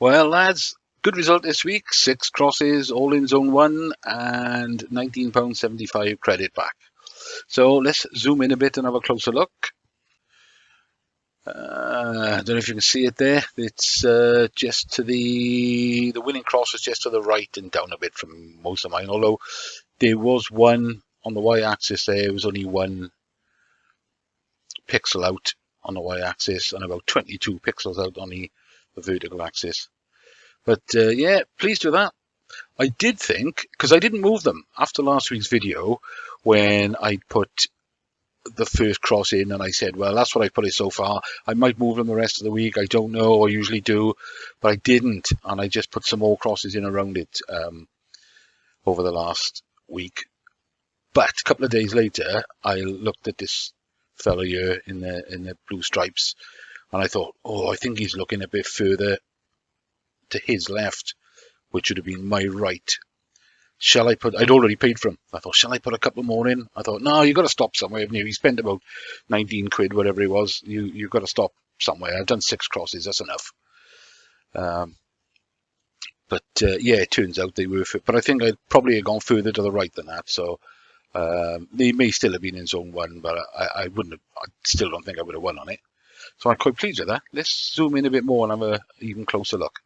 Well, lads, good result this week. 6 crosses, all in zone 1, and £19.75 credit back. So let's zoom in a bit and have a closer look. I don't know if you can see it there. It's just to the winning cross is just to the right and down a bit from most of mine. Although there was one on the y-axis there. It was only 1 pixel out on the y-axis and about 22 pixels out on the vertical axis. But yeah, pleased with that. I did think, because I didn't move them after last week's video when I put the first cross in and I said, well, that's what I put it so far. I might move them the rest of the week. I don't know. I usually do, but I didn't. And I just put some more crosses in around it over the last week. But a couple of days later, I looked at this fellow here in the blue stripes and I thought, oh, I think he's looking a bit further to his left, which would have been my right. Shall I put, I'd already paid for him. I thought, shall I put a couple more in? I thought, no, you've got to stop somewhere, haven't you? You spent about 19 quid, whatever it was. You've got to stop somewhere. I've done 6 crosses, that's enough. But yeah, it turns out they were, but I think I'd probably have gone further to the right than that. So they may still have been in zone 1, but I wouldn't have, I still don't think I would have won on it. So I'm quite pleased with that. Let's zoom in a bit more and have an even closer look.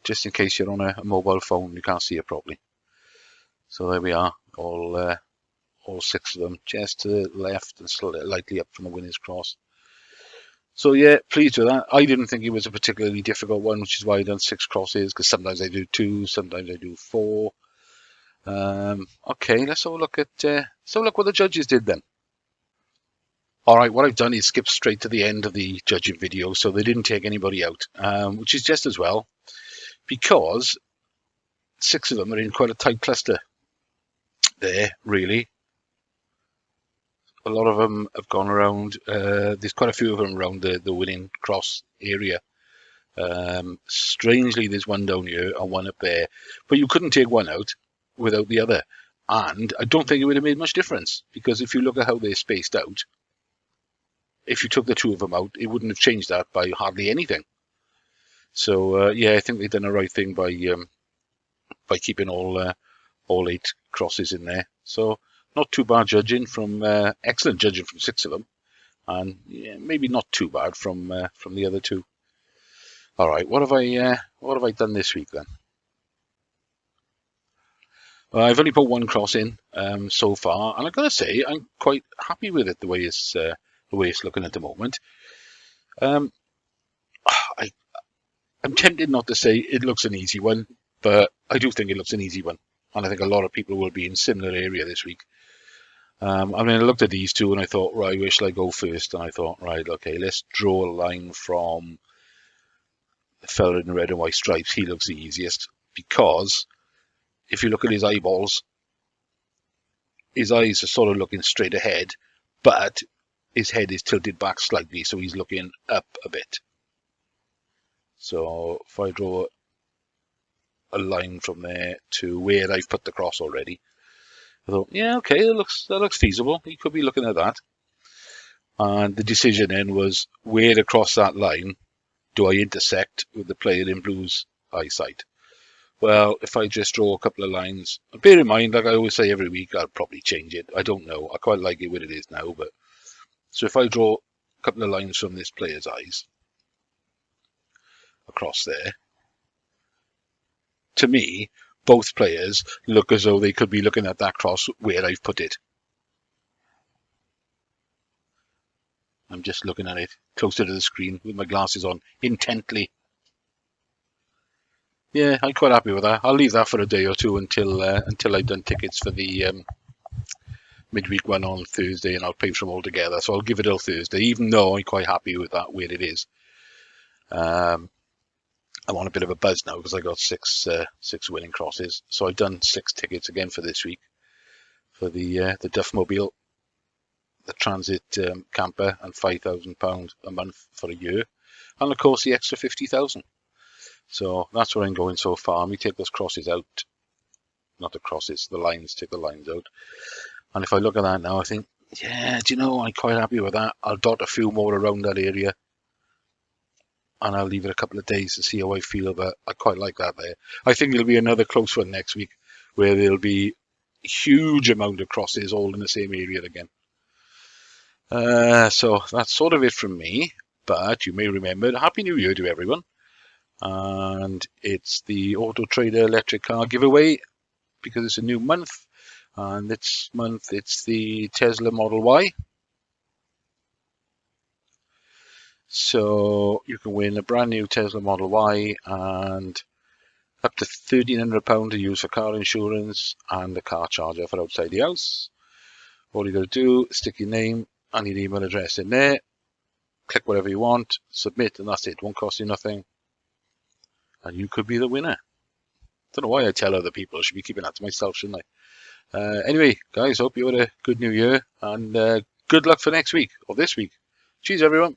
Just in case you're on a mobile phone, you can't see it properly. So there we are, all 6 of them, just to the left and slightly up from the winner's cross. So yeah, pleased with that. I didn't think it was a particularly difficult one, which is why I've done 6 crosses, because sometimes I do 2, sometimes I do 4. Okay, let's have a look at what the judges did then. All right, what I've done is skip straight to the end of the judging video, so they didn't take anybody out, which is just as well, because 6 of them are in quite a tight cluster. There, really. A lot of them have gone around. There's quite a few of them around the winning cross area. Strangely, there's one down here and one up there. But you couldn't take one out without the other. And I don't think it would have made much difference, because if you look at how they're spaced out, if you took the 2 of them out, it wouldn't have changed that by hardly anything. So yeah, I think they've done the right thing by keeping all 8 crosses in there. So not too bad judging from excellent judging from 6 of them, and yeah, maybe not too bad from the other 2. All right, what have I done this week then? I've only put 1 cross in so far, and I've got to say I'm quite happy with it the way it's looking at the moment. I'm tempted not to say it looks an easy one, but I do think it looks an easy one, and I think a lot of people will be in similar area this week. I mean, I looked at these 2 and I thought, right, where shall I go first? And I thought, right, okay, let's draw a line from the fella in the red and white stripes. He looks the easiest, because if you look at his eyeballs, his eyes are sort of looking straight ahead, but his head is tilted back slightly, so he's looking up a bit. So if I draw a line from there to where I've put the cross already, I thought, yeah, okay, that looks feasible. He could be looking at that. And the decision then was, where across that line do I intersect with the player in blue's eyesight? Well, if I just draw a couple of lines, bear in mind, like I always say every week, I'll probably change it. I don't know. I quite like it where it is now. But so if I draw a couple of lines from this player's eyes across there, to me, both players look as though they could be looking at that cross where I've put it. I'm just looking at it closer to the screen with my glasses on, intently. Yeah, I'm quite happy with that. I'll leave that for a day or 2 until I've done tickets for the midweek one on Thursday, and I'll pay for them all together. So I'll give it till Thursday, even though I'm quite happy with that where it is. I'm on a bit of a buzz now because I got 6 winning crosses. So I've done 6 tickets again for this week for the Duffmobile, the Transit camper, and £5,000 a month for a year, and of course the extra 50,000. So that's where I'm going so far. Let me take those crosses out. Not the crosses, the lines. Take the lines out. And if I look at that now, I think, yeah, do you know, I'm quite happy with that. I'll dot a few more around that area. and I'll leave it a couple of days to see how I feel, but I quite like that there. I think there'll be another close one next week where there'll be huge amount of crosses all in the same area again. So that's sort of it from me, but you may remember, Happy New Year to everyone. And it's the Auto Trader electric car giveaway because it's a new month, and this month it's the Tesla Model Y. So you can win a brand new Tesla Model Y and up to £1,300 to use for car insurance and a car charger for outside the house. All you got to do is stick your name and your email address in there, click whatever you want, submit, and that's it. Won't cost you nothing, and you could be the winner. Don't know why I tell other people. I should be keeping that to myself, shouldn't I? Anyway, guys, hope you had a good new year, and good luck for next week or this week. Cheers, everyone.